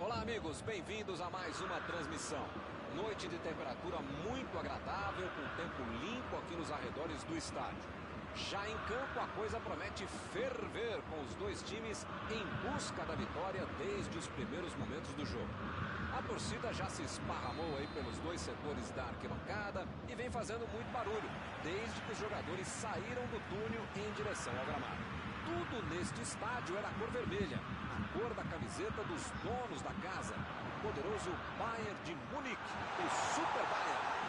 Olá, amigos, bem-vindos a mais uma transmissão. Noite de temperatura muito agradável, com tempo limpo aqui nos arredores do estádio. Já em campo, a coisa promete ferver, com os dois times em busca da vitória desde os primeiros momentos do jogo. A torcida já se esparramou aí pelos dois setores da arquibancada e vem fazendo muito barulho, desde que os jogadores saíram do túnel em direção ao gramado. Tudo neste estádio era a cor vermelha, a cor da camiseta dos donos da casa, o poderoso Bayern de Munique, o Super Bayern.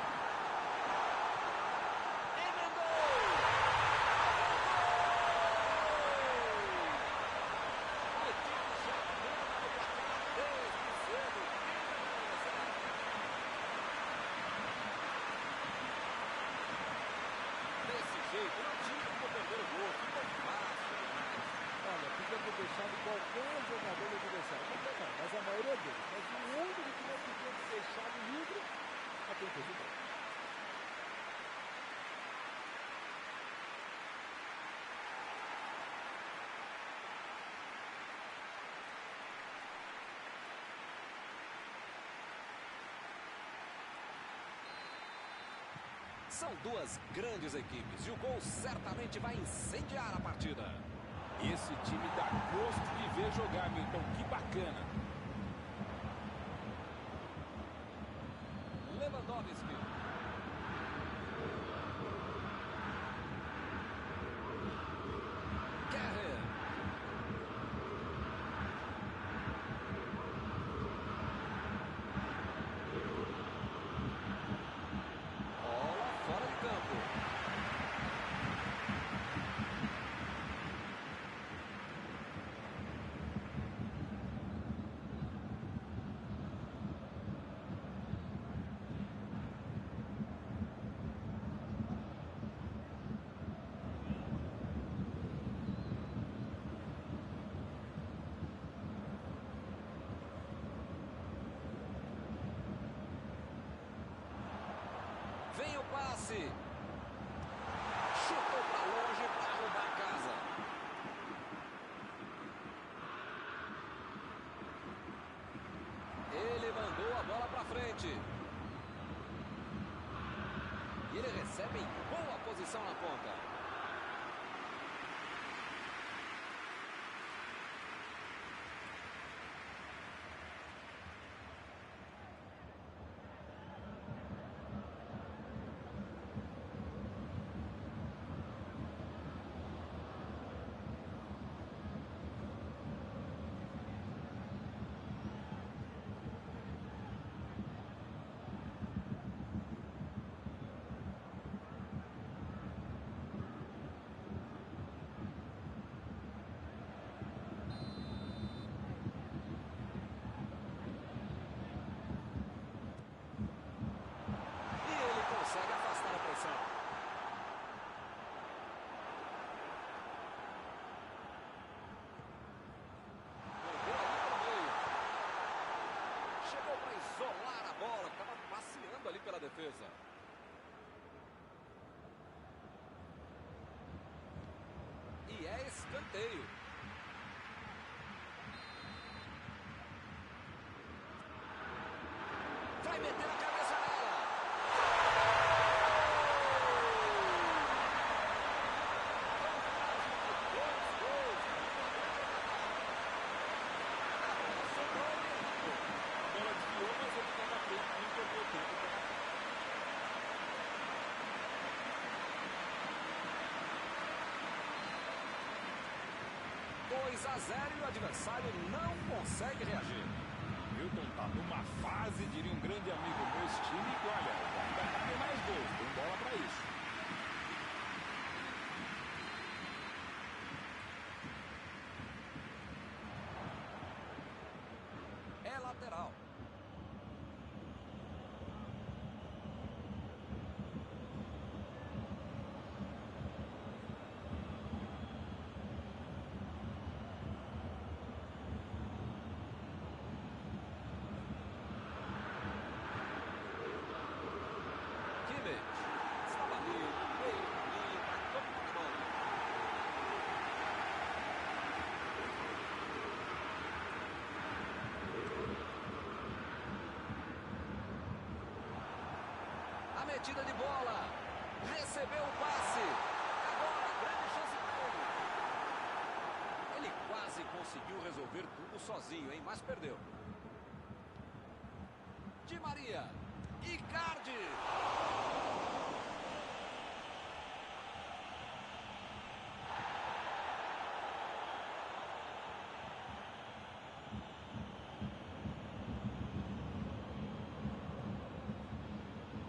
Deixado qualquer jogador do adversário. Não, mas a maioria deles. Mas o único que não podia ter deixado livre a quem fez o gol. São duas grandes equipes e o gol certamente vai incendiar a partida. Esse time dá gosto de ver jogar, Milton. Que bacana. Lewandowski. Kehrer. Bola fora de campo. Vem o passe. Chutou para longe para roubar a casa. Ele mandou a bola para frente. E ele recebe em boa posição na ponta. Consegue afastar a pressão. Jogou ali pelo meio. Chegou para isolar a bola. Estava passeando ali pela defesa. E é escanteio. Vai meter a cabeça nela. Dois a 0 e o adversário não consegue reagir. Milton tá numa fase, diria um grande amigo meu, esse time, que olha, ainda tem mais gols, tem bola para isso. É lateral. Estava ali, meio caminho para campo de bola. metida de bola. Recebeu o passe. Agora, grande chance para ele. Ele quase conseguiu resolver tudo sozinho, hein? Mas perdeu. Di Maria. Icardi.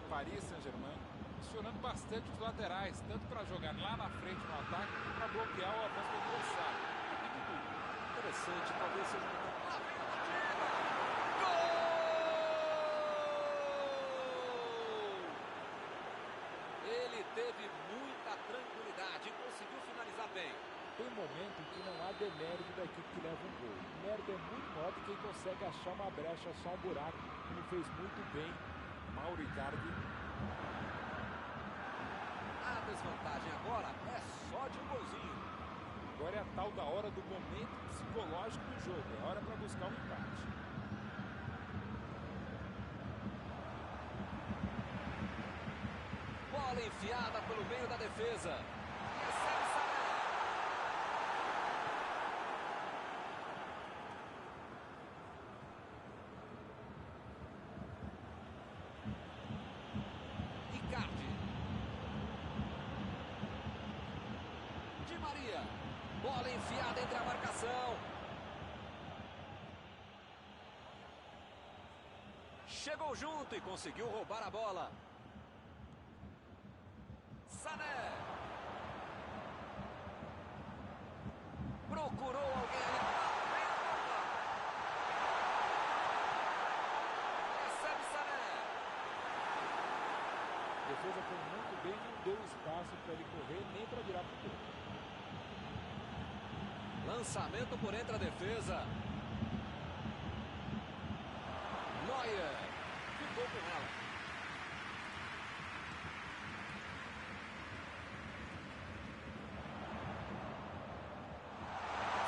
Paris Saint-Germain acionando bastante os laterais, tanto para jogar lá na frente no ataque, como para bloquear o avanço do adversário. Interessante, talvez seja um... Ele teve muita tranquilidade e conseguiu finalizar bem. Tem um momento em que não há demérito da equipe que leva um gol. O mérito é muito maior do que quem consegue achar uma brecha, só um buraco, como fez muito bem Mauro Icardi. A desvantagem agora é só de um golzinho. Agora é a tal da hora do momento psicológico do jogo. É hora para buscar um empate. Bola enfiada pelo meio da defesa. Recebe Sané. Icardi. Di Maria. Bola enfiada entre a marcação. Chegou junto e conseguiu roubar a bola. Sané. Procurou alguém ali. Recebe Sané. A defesa foi muito bem, não deu espaço para ele correr nem para virar para o gol. Lançamento por entre a defesa. Neuer. Ficou com ela.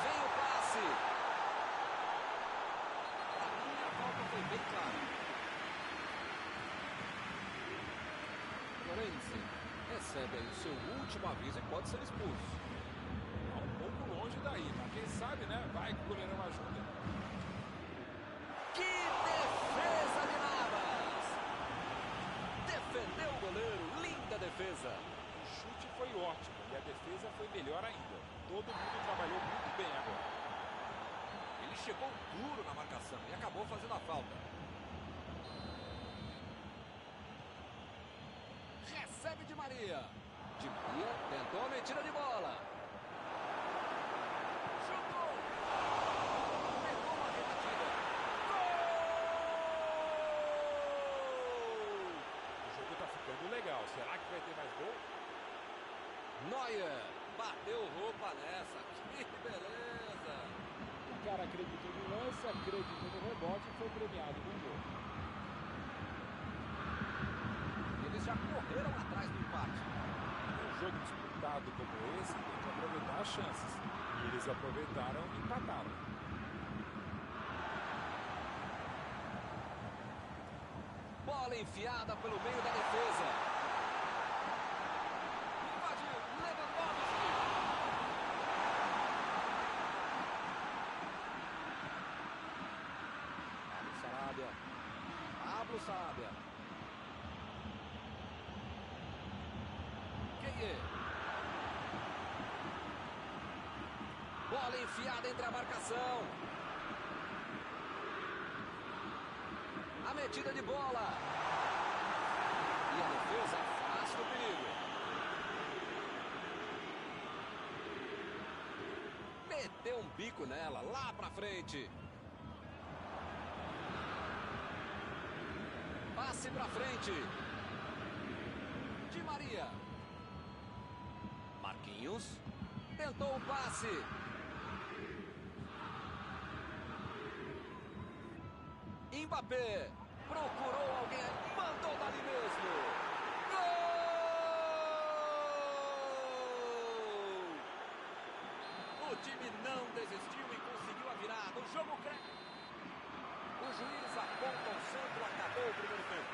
Vem o passe. Pra mim a falta foi bem clara. Florenzi recebe aí o seu último aviso e pode ser expulso. Tá um pouco longe daí, mas quem sabe, né? Vai que o goleirão ajuda. Que defesa de Navas! Defendeu o goleiro, linda defesa. O chute foi ótimo e a defesa foi melhor ainda. Todo mundo trabalhou muito bem agora. Ele chegou duro na marcação e acabou fazendo a falta. Recebe Di Maria. Di Maria tentou a metida de bola. Chutou. Pegou uma rebatida. Gol! O jogo tá ficando legal. Será que vai ter mais gol? Neuer bateu roupa nessa. Que beleza! O cara acreditou no lance, acreditou no rebote e foi premiado com o gol. Eles já correram atrás do empate. Um jogo disputado como esse tem que aproveitar as chances. E eles aproveitaram e empataram. Bola enfiada pelo meio da defesa. Invadiu Lewandowski. Pablo Sarabia. Keie. Bola enfiada entre a marcação. A metida de bola. E a defesa afasta o perigo. Meteu um bico nela, lá pra frente. Passe pra frente. Di Maria. Marquinhos. Tentou o passe. Mbappé. Procurou alguém. Mandou dali mesmo. Gol! O time não desistiu e conseguiu a virada. O jogo cresce. O juiz aponta o centro. Acabou o primeiro tempo.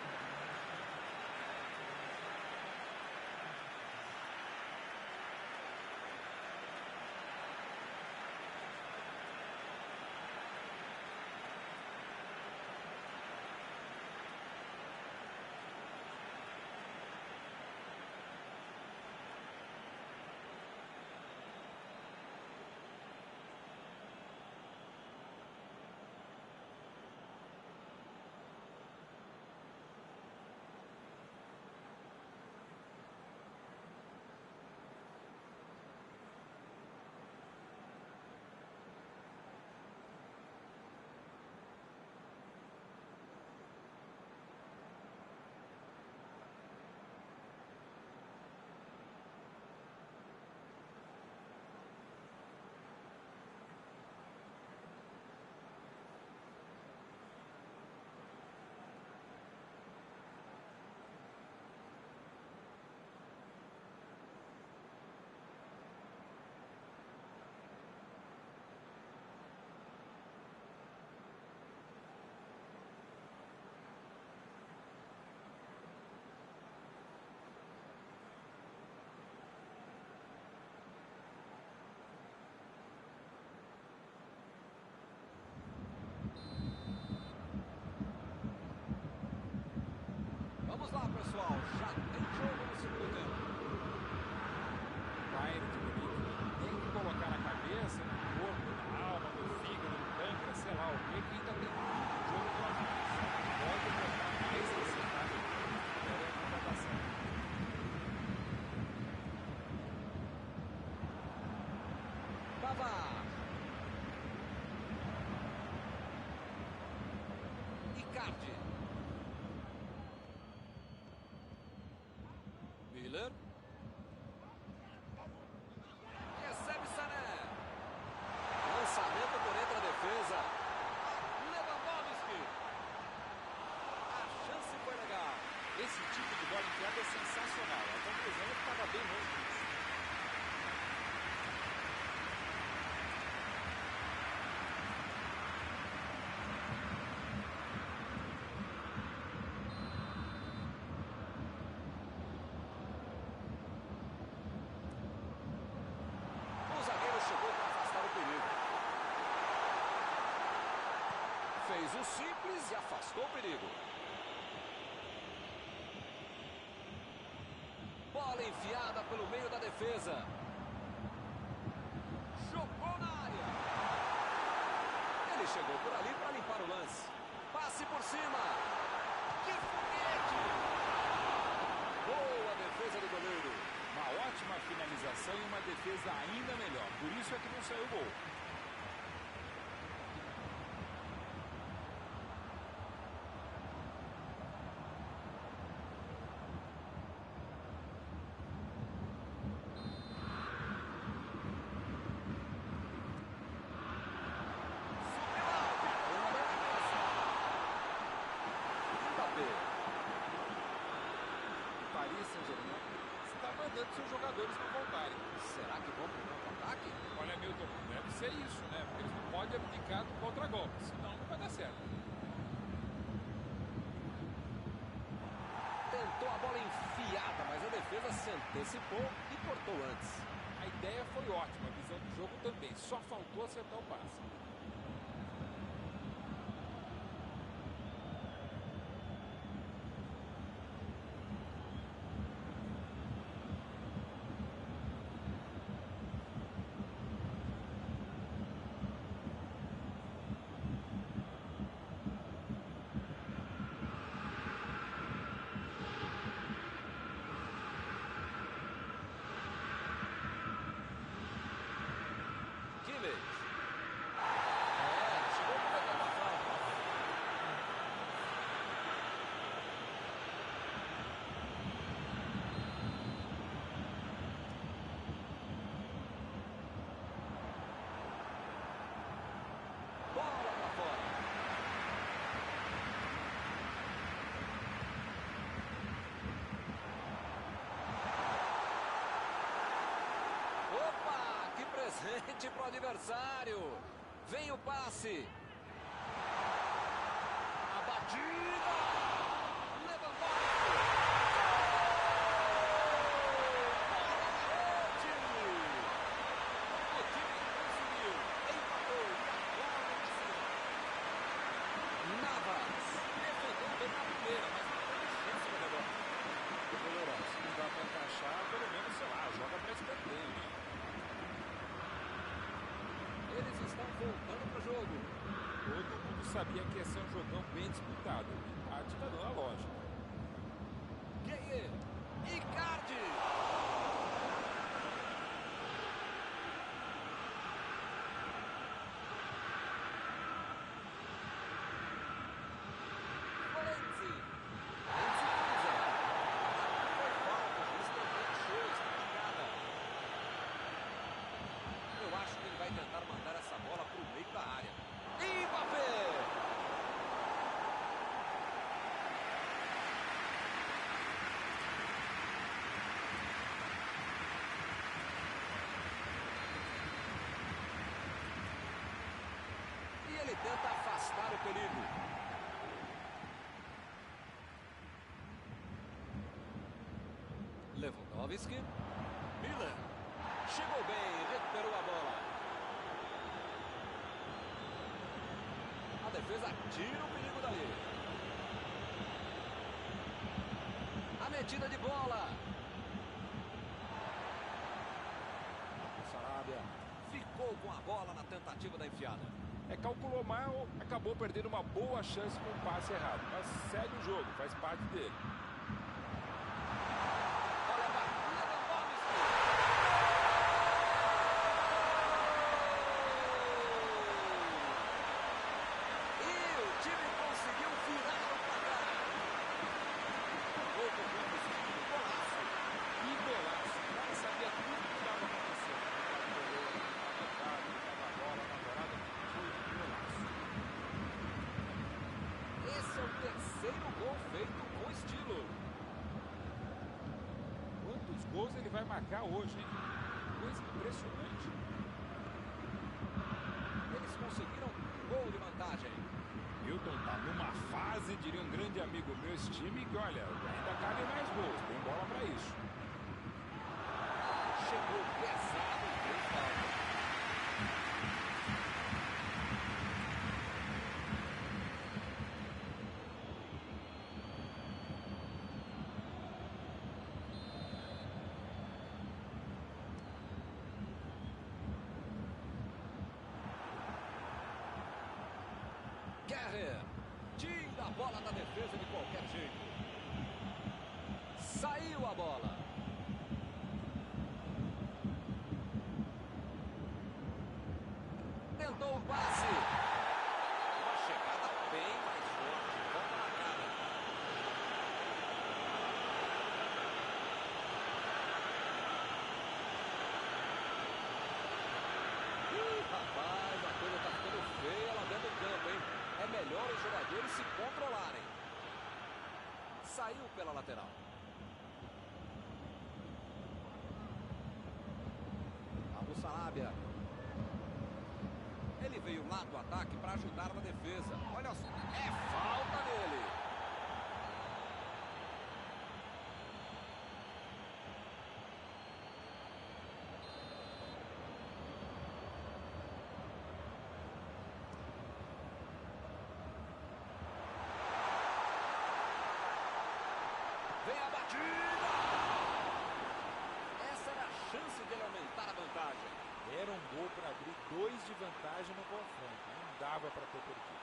Vamos lá, pessoal. Já tem jogo no segundo tempo. Bayern de Munique tem que colocar na cabeça, no corpo, na alma, no fígado, no pâncreas, sei lá o que ainda tem jogo pela frente. Pode botar mais ansiedade aqui. Não vai dar certo. Pavard. Icardi. Miller. Recebe Sané. Lançamento por entre a defesa. Lewandowski. A chance foi legal. Esse tipo de bola enfiada é sensacional. A conclusão é que estava bem longe disso. O zagueiro chegou para afastar o perigo. Fez o simples e afastou o perigo. Bola enfiada pelo meio da defesa. Jogou na área. Ele chegou por ali para limpar o lance. Passe por cima. Que foguete! Boa defesa do goleiro. Uma ótima finalização e uma defesa ainda melhor. Por isso é que não saiu gol. Paris Saint-Germain está mandando seus jogadores não voltarem. Será que vão para o contra-ataque? Olha, Milton, deve ser isso, né? Porque eles não podem abdicar do contra-golpe, senão não vai dar certo. Tentou a bola enfiada, mas a defesa se antecipou e cortou antes. A ideia foi ótima, a visão do jogo também. Só faltou acertar o passe. Chegou por dentro da falta. Bola pra fora. Opa, que presente pro adversário. Vem o passe. A batida. Lewandowski. O time conseguiu. Empatou e agora em cima. Navas. Defendeu bem na primeira, mas não teve chance no rebote. Goleirão, se não dá para encaixar, pelo menos, sei lá, joga para escanteio, né? Eles estão voltando pro jogo. Todo mundo sabia que ia ser um jogão bem disputado. O empate tá dando a lógica. Gueye. Icardi. Florenzi. Florenzi cruza. Foi falta, o juiz preencheu esta jogada. Eu acho que ele vai tentar mandar essa bola pro meio da área. Mbappé! E ele tenta afastar o perigo. Lewandowski. Miller. Chegou bem, recuperou a bola. A defesa tira o perigo dali. A metida de bola. O Sarabia ficou com a bola na tentativa da enfiada. Calculou mal, acabou perdendo uma boa chance com o passe errado. Mas segue o jogo, faz parte dele. Olha a batida, Lewandowski. E o time conseguiu virar o placar. Gol do time, golaço. Que golaço. O cara sabia tudo o que estava acontecendo. Ele estava a bola, na parada. Foi um golaço. Esse é o terceiro gol feito com estilo. Quantos gols ele vai marcar hoje, hein? Coisa impressionante. Eles conseguiram um gol de vantagem. Hilton tá numa fase, diria um grande amigo meu, esse time, que olha, ainda cabem mais gols, tem bola para isso. Chegou pesado e fez falta. Guerreiro tira a bola da defesa de qualquer jeito. Saiu a bola. Tentou o passe. Uma chegada bem mais forte. Volta na cara. Rapaz, a coisa tá ficando feia lá dentro do campo, hein? É melhor os jogadores se controlarem. Saiu pela lateral. Abu Sarabia. Ele veio lá do ataque para ajudar na defesa. Olha só, é falta nele. Vem a batida! Essa era a chance de ele aumentar a vantagem. Era um gol para abrir 2 de vantagem no confronto. Não dava para ter perdido.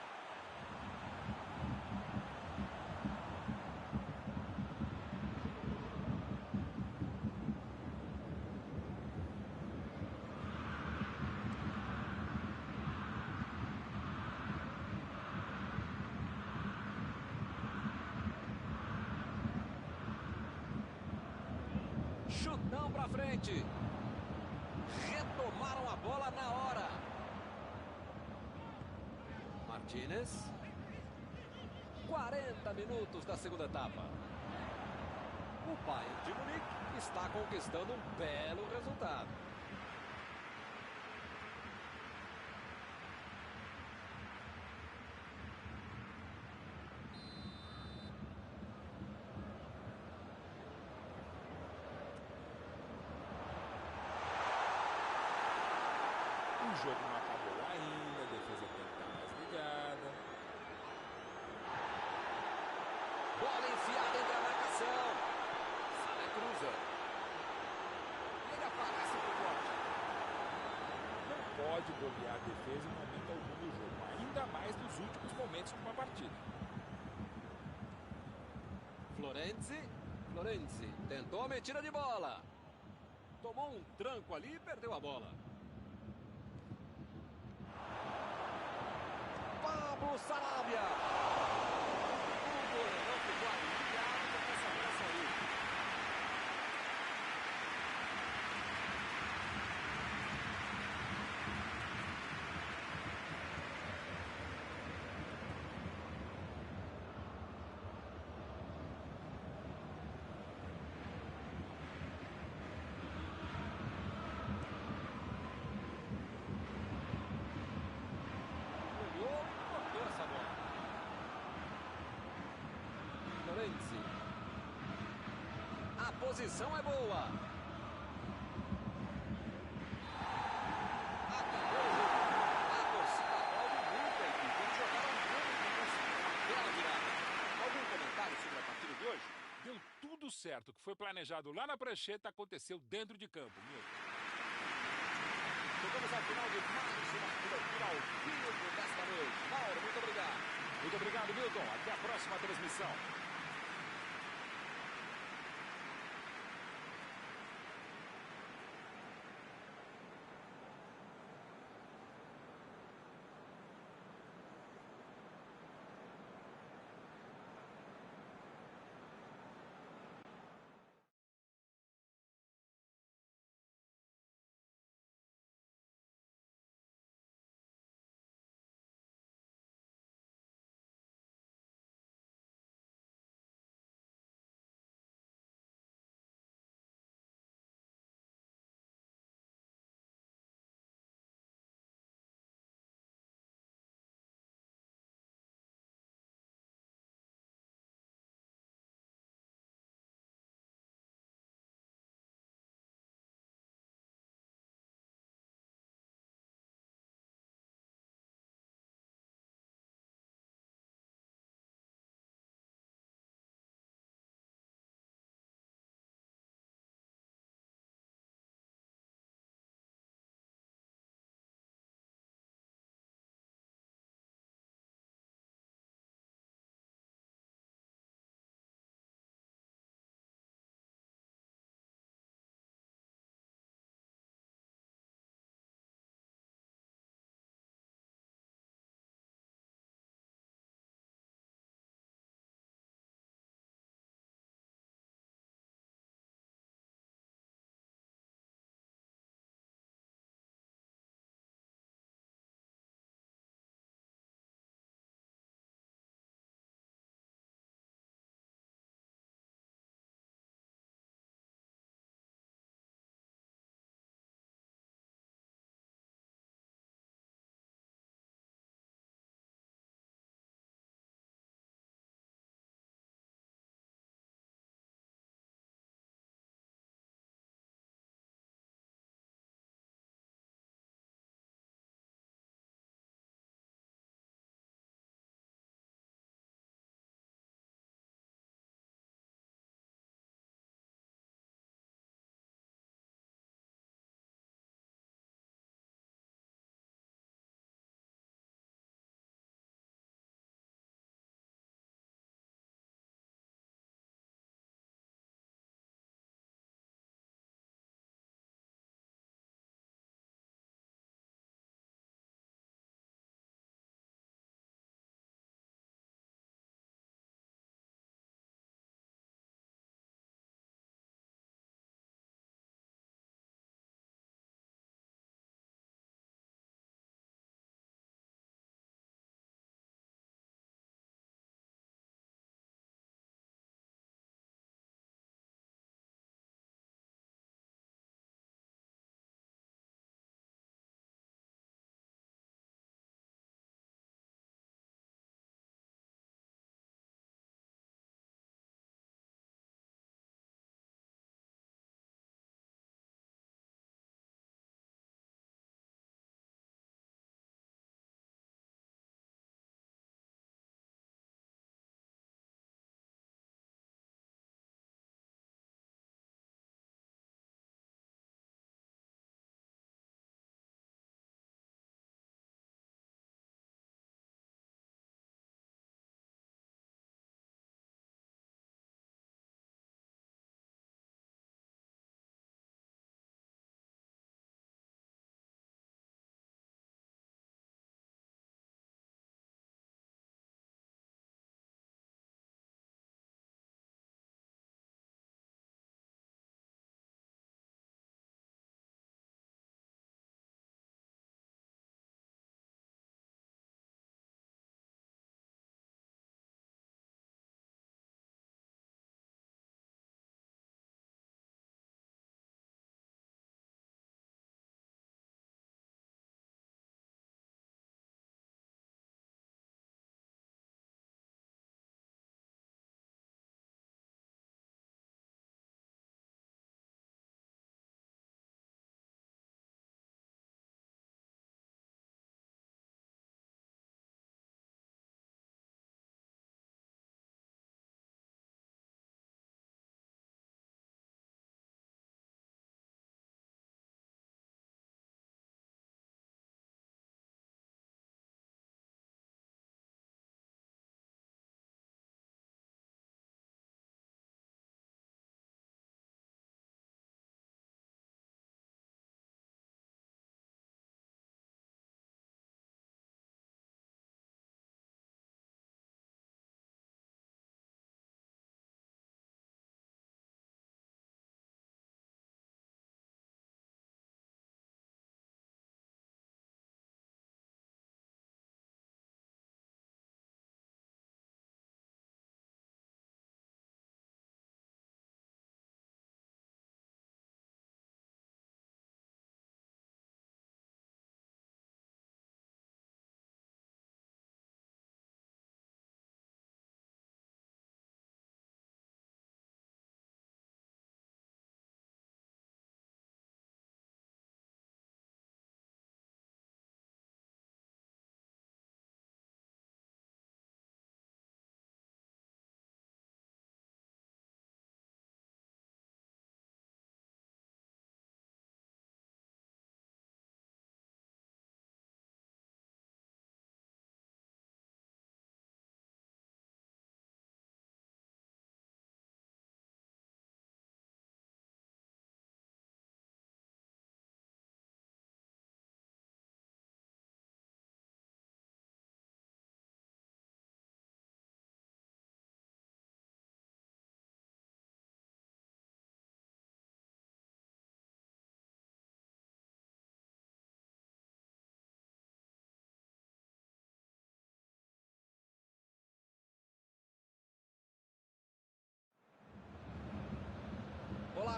Chutão pra frente. Retomaram a bola na hora. Martínez. 40 minutos da segunda etapa. O Bayern de Munique está conquistando um belo resultado. O jogo não acabou ainda, a defesa tem que estar mais ligada. Bola enfiada entre a marcação. Sai, cruza. Ele aparece pro corte. Não pode bobear a defesa em momento algum do jogo, ainda mais nos últimos momentos de uma partida. Florenzi tentou a metida de bola. Tomou um tranco ali e perdeu a bola. Pablo Sarabia. O goleirão ficou aliviado com essa peça aí. Olhou e cortou essa bola. Florenzi. A posição é boa. Acabou o jogo. A torcida aplaude muito a equipe. Eles jogaram muito para conseguir uma bela virada. Algum comentário sobre a partida de hoje? Deu tudo certo. O que foi planejado lá na prancheta aconteceu dentro de campo, Milton. Chegamos ao final de mais uma cobertura ao vivo desta noite. Mauro, muito obrigado. Muito obrigado, Milton. Até a próxima transmissão.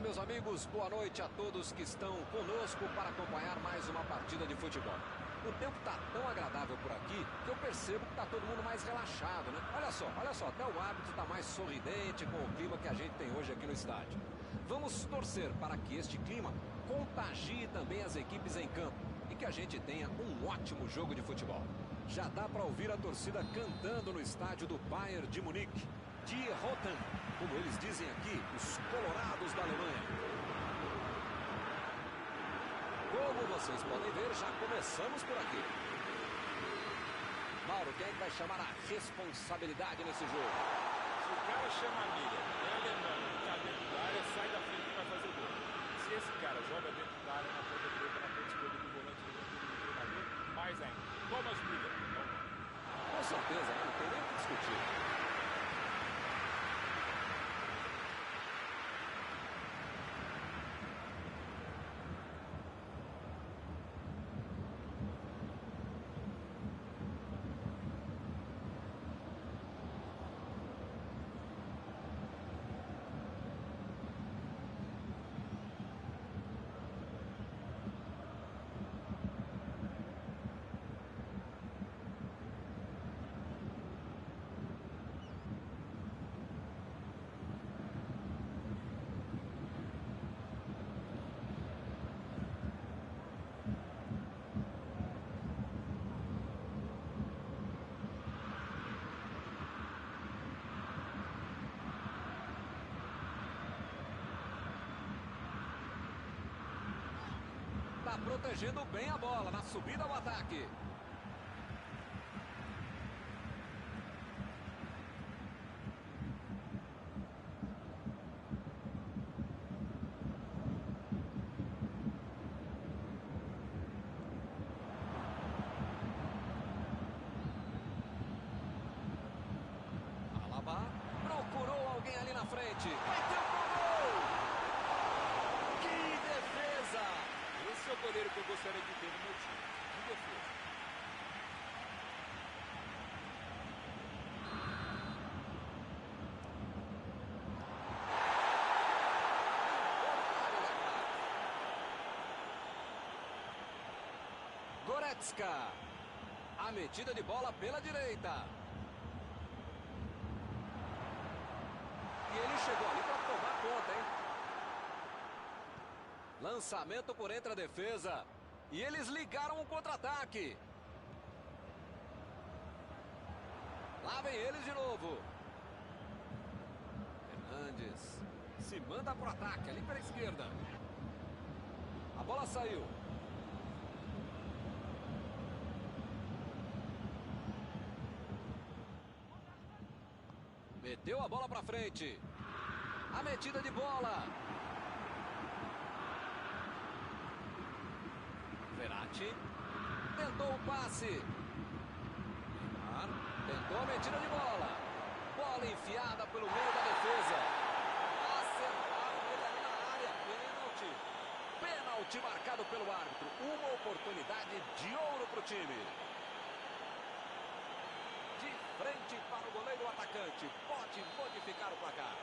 Olá, meus amigos, boa noite a todos que estão conosco para acompanhar mais uma partida de futebol. O tempo está tão agradável por aqui que eu percebo que está todo mundo mais relaxado, né? Olha só, até o árbitro está mais sorridente com o clima que a gente tem hoje aqui no estádio. Vamos torcer para que este clima contagie também as equipes em campo e que a gente tenha um ótimo jogo de futebol. Já dá para ouvir a torcida cantando no estádio do Bayern de Munique. Die Roten, como eles dizem aqui, os colorados da Alemanha. Como vocês podem ver, já começamos por aqui. Mauro, quem é que vai chamar a responsabilidade nesse jogo? Se o cara chama a milha, é alemão, está dentro da área, sai da frente e vai fazer o gol. Se esse cara joga dentro da área, na ponta direita, na ponta esquerda do volante, do treinador, mais ainda. Thomas Müller. Com certeza, não tem nem o que discutir. Está protegendo bem a bola na subida ao ataque. Alaba procurou alguém ali na frente. Bateu pro gol! Que defesa! Esse é o goleiro que eu gostaria de ter no meu time. De defesa. Goretzka. A metida de bola pela direita. E ele chegou ali para tomar conta, hein? Lançamento por entre a defesa. E eles ligaram um contra-ataque. Lá vem eles de novo. Fernandes se manda pro ataque ali pela esquerda. A bola saiu. Meteu a bola pra frente. A metida de bola. Verratti tentou o passe. Neymar tentou a metida de bola. Bola enfiada pelo meio da defesa. Acertaram ele ali na área. Pênalti. Pênalti marcado pelo árbitro. Uma oportunidade de ouro para o time. De frente para o goleiro atacante. Pode modificar o placar.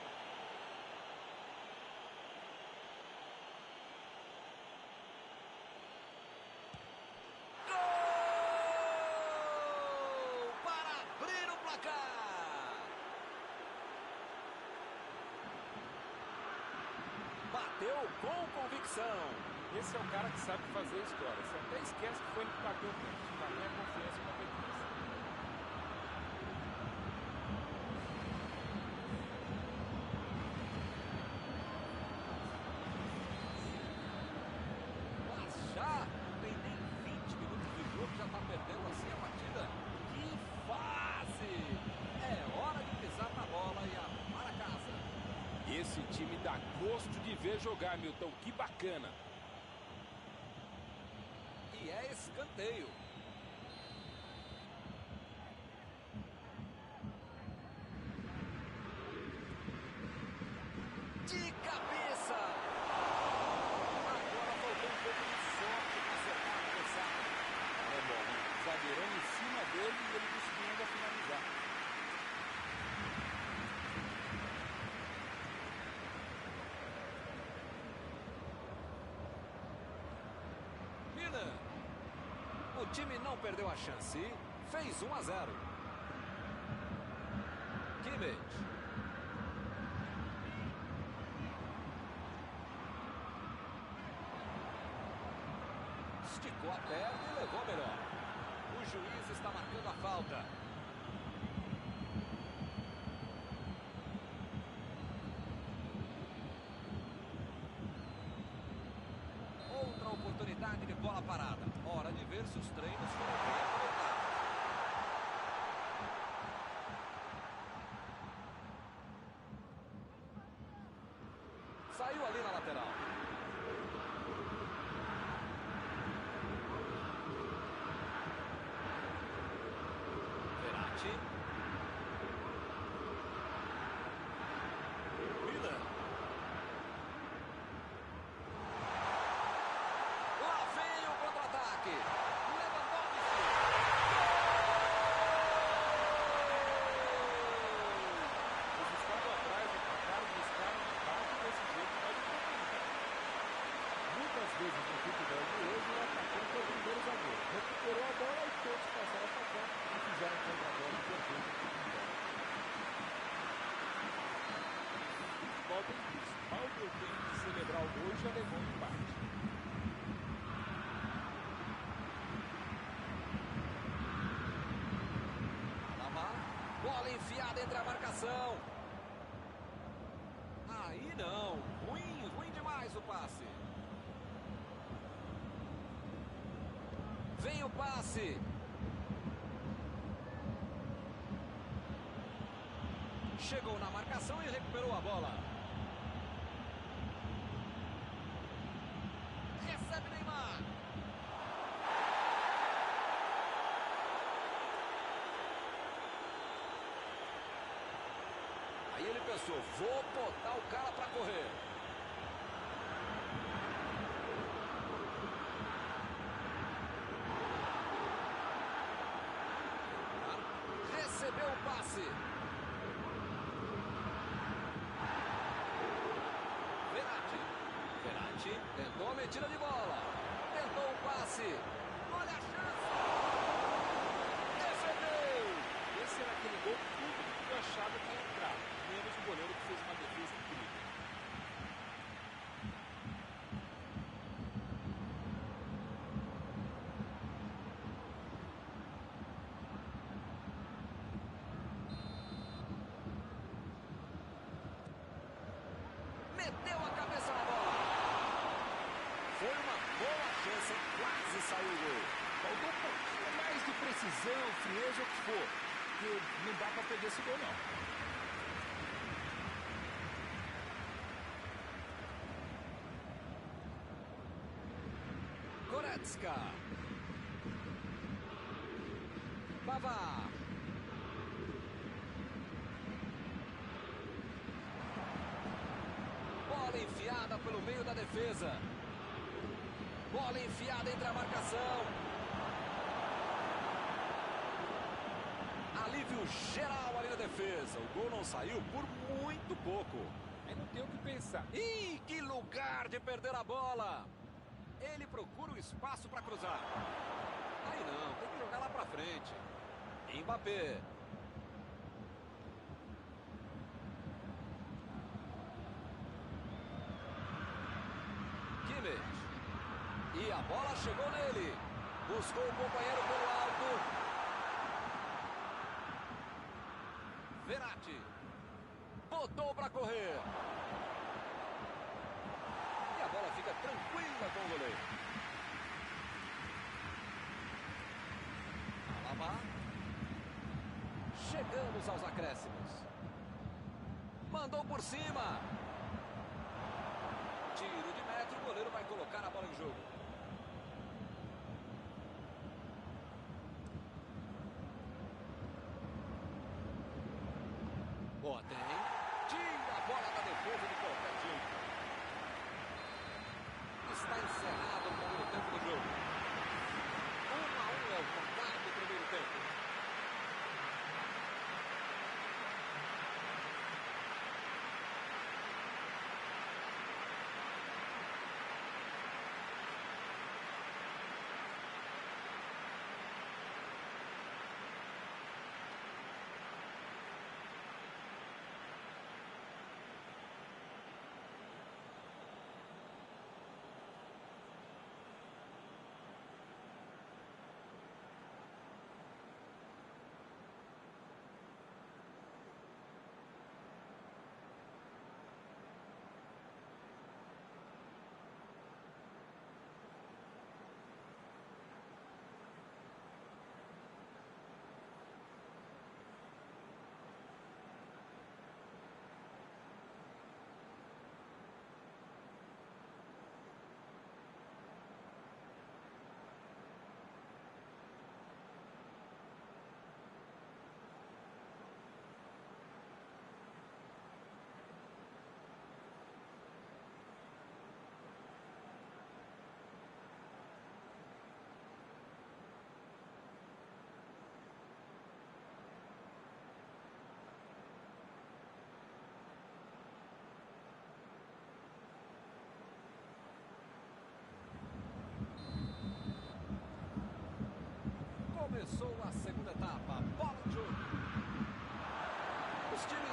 Bateu com convicção. Esse é o cara que sabe fazer história. Você até esquece que foi ele que bateu o pênalti. Tamanha confiança e competência. Mas já tem nem 20 minutos de jogo, já está perdendo assim a partida. Que fase! É hora de pisar na bola e arrumar a casa. Esse time dá gosto de ver jogar, Milton. Que bacana. E é escanteio. De cabeça. Agora faltou um pouco de sorte para acertar o adversário. É bom, né? Zagueirão em cima dele e ele conseguiu ainda finalizar. Miller. O time não perdeu a chance. Fez 1-0. Kimmich. Esticou a perna e levou melhor. O juiz está marcando a falta. Outra oportunidade de bola parada. Hora de ver se os treinos foram bem aproveitados. Saiu ali na lateral. Verratti. Miller. Lá vem o contra-ataque. Lewandowski. Eles estavam atrás do placar, buscaram um empate desse jeito, pode complicar. Muitas vezes no futebol de hoje, o atacante é o primeiro zagueiro. Recuperou a bola e todos passaram a atacar e fizeram contra-bola perfeita. O futebol tem isso. Mal deu tempo de celebrar o gol e já levou um empate. Alaba. Bola enfiada entre a marcação. Aí não. Ruim demais o passe. Vem o passe. Chegou na marcação e recuperou a bola. Recebe Neymar. Aí ele pensou, vou botar o cara para correr. Recebeu o passe. Verratti tentou a metida de bola. Tentou o passe. Olha a chance. Defendeu. Esse era aquele gol que todo mundo achava que ia entrar, menos o goleiro que fez uma defesa incrível. Meteu a cabeça na bola. Foi uma boa chance, quase saiu o gol. Faltou um pouquinho mais de precisão, frieza, o que for. Porque não dá pra perder esse gol, não. Goretzka. Pavard. Bola enfiada pelo meio da defesa. Bola enfiada entre a marcação. Alívio geral ali na defesa. O gol não saiu por muito pouco. Aí não tem o que pensar. Ih, que lugar de perder a bola. Ele procura o espaço para cruzar. Aí não, tem que jogar lá para frente. Mbappé. Kimmich. E a bola chegou nele. Buscou o companheiro pelo alto. Verratti. Botou para correr. E a bola fica tranquila com o goleiro. Alaba. Chegamos aos acréscimos. Mandou por cima. Tiro de meta, o goleiro vai colocar a bola em jogo. Boateng. Tira a bola da defesa de qualquer jeito. Está encerrado o primeiro tempo do jogo. 1-1 é o placar do primeiro tempo.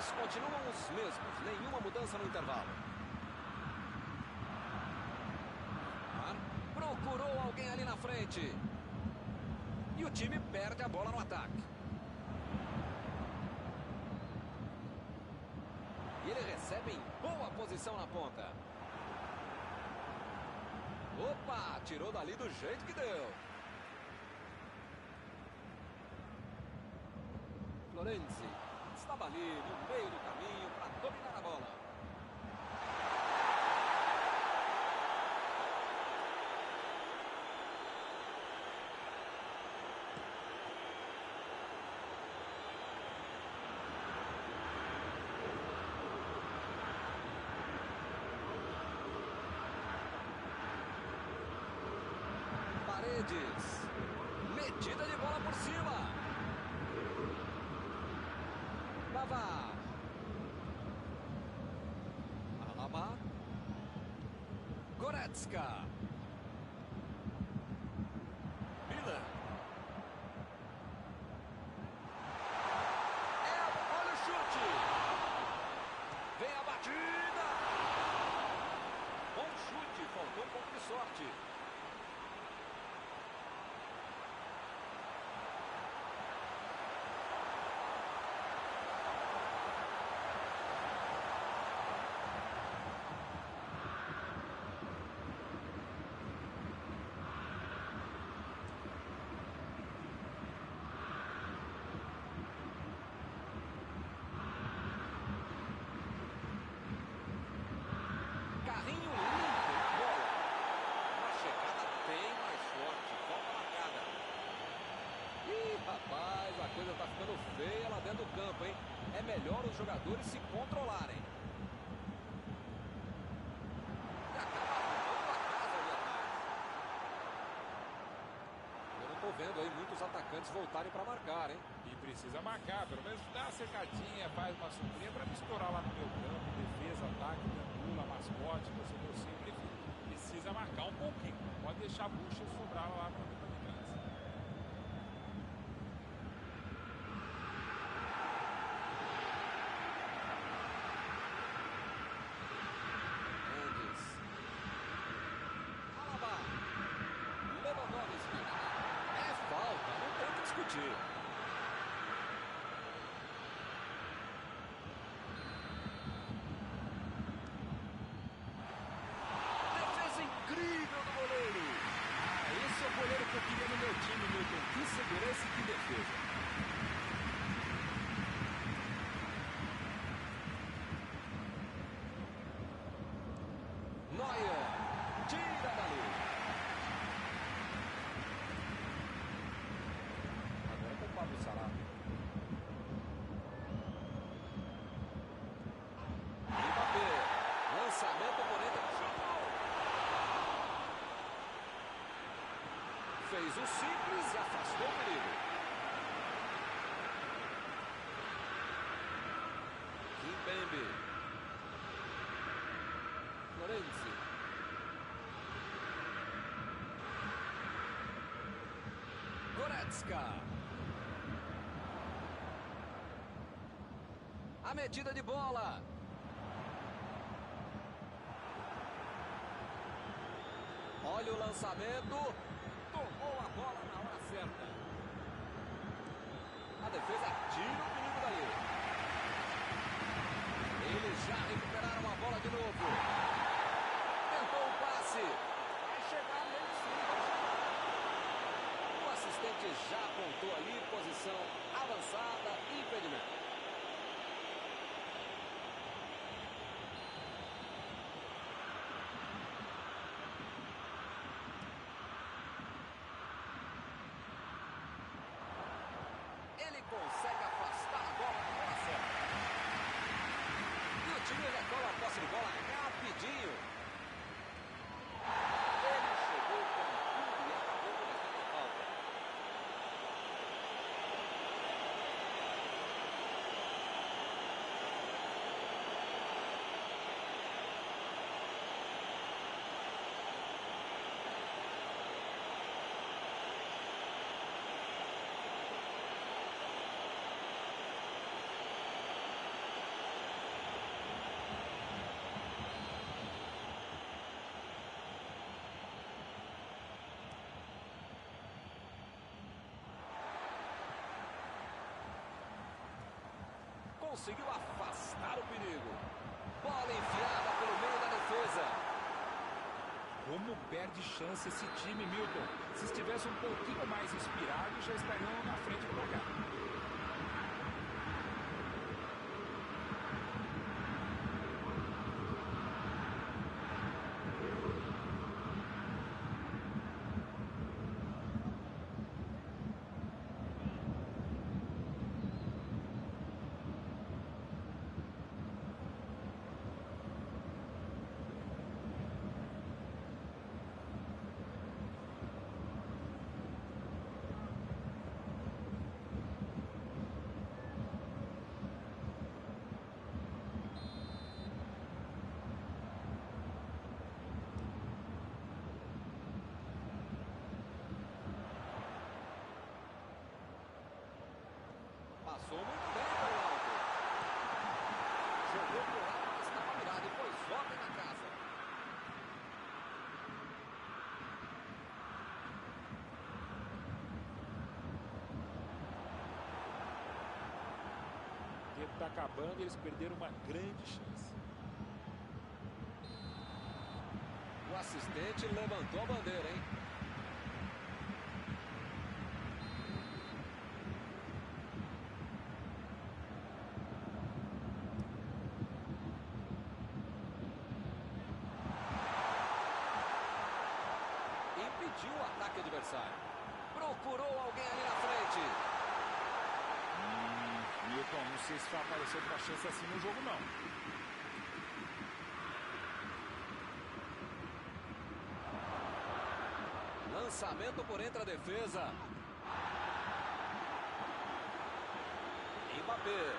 planos continuam os mesmos, nenhuma mudança no intervalo. Procurou alguém ali na frente. E o time perde a bola no ataque. E ele recebe em boa posição na ponta. Opa, tirou dali do jeito que deu. Florenzi estava ali no meio do caminho para dominar a bola. Paredes. Metida de bola por cima. Pavard. Alaba. Goretzka. Milan. Olha o chute. Vem a batida. Bom chute, faltou um pouco de sorte. Rapaz, a coisa tá ficando feia lá dentro do campo, hein? É melhor os jogadores se controlarem. E acaba arrumando a casa ali atrás. Eu não tô vendo aí muitos atacantes voltarem para marcar, hein? E precisa marcar, pelo menos dá uma cercadinha, faz uma sombrinha para misturar lá no meu campo. Defesa, ataque, triangula, mascote, torcedor sempre. Precisa marcar um pouquinho. Não pode deixar a bucha sobrar lá para trás. Defesa incrível do goleiro. Esse é o goleiro que eu queria no meu time, Milton. Que segurança e que defesa. Neuer. Tira dali. Agora com o Pablo Sarabia. Lançamento por entre o chão. Fez o simples e afastou o perigo. Kimpembe. Florenzi. Goretzka. A metida de bola. Olha o lançamento. Tomou a bola na hora certa. A defesa tira o perigo dali. Eles já recuperaram a bola de novo. Tentou o passe. Vai chegar nele sim, vai chegar. O assistente já apontou ali posição avançada, impedimento. Consegue afastar a bola na hora certa. E o time retoma a posse de bola rapidinho. Ele chegou com tudo e acabou cometendo a falta. conseguiu afastar o perigo. Bola enfiada pelo meio da defesa. Como perde chance esse time, Milton. Se estivesse um pouquinho mais inspirado, já estariam na frente do placar. Passou muito bem pelo alto. Jogou pro lado que estava virado e pôs ordem na casa. O tempo está acabando e eles perderam uma grande chance. O assistente levantou a bandeira, hein? Impediu o ataque adversário. Procurou alguém ali na frente. Milton, não sei se vai aparecer outra chance assim no jogo, não. Lançamento por entre a defesa. Mbappé.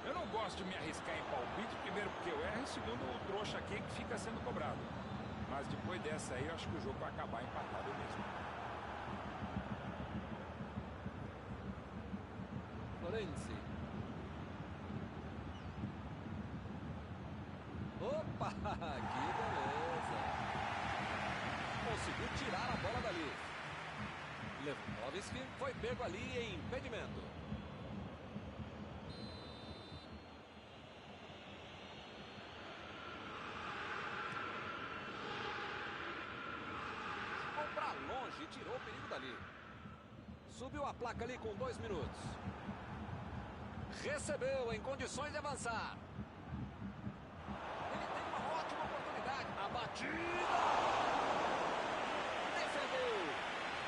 Eu não gosto de me arriscar em palpite, primeiro porque eu erro e segundo o trouxa aqui que fica sendo cobrado. Mas depois dessa aí, eu acho que o jogo vai acabar empatado mesmo. Florenzi. Opa, que beleza. Conseguiu tirar a bola dali. Lewandowski foi pego ali em impedimento. Ficou pra longe e tirou o perigo dali. Subiu a placa ali com 2 minutos. Recebeu em condições de avançar. Ele tem uma ótima oportunidade. A batida. Defendeu.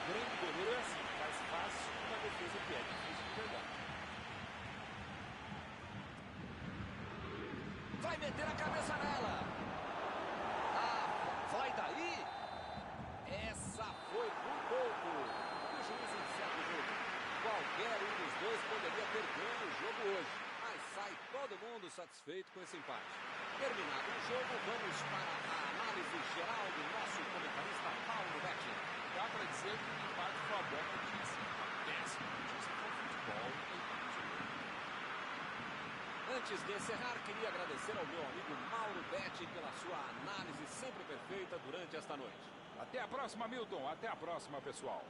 Grande goleiro é assim, faz fácil uma defesa que é difícil de pegar. Vai meter a cabeça nela. Ah, vai daí. Essa foi por pouco. E o juiz encerra o jogo. Qualquer um dos dois poderia ter ganho o jogo hoje. Mas sai todo mundo satisfeito com esse empate. Terminado o jogo, vamos para a análise geral do nosso comentarista Mauro Betti. Dá para dizer que o empate foi uma boa notícia. A péssima notícia foi o futebol. Antes de encerrar, queria agradecer ao meu amigo Mauro Betti pela sua análise sempre perfeita durante esta noite. Até a próxima, Milton. Até a próxima, pessoal.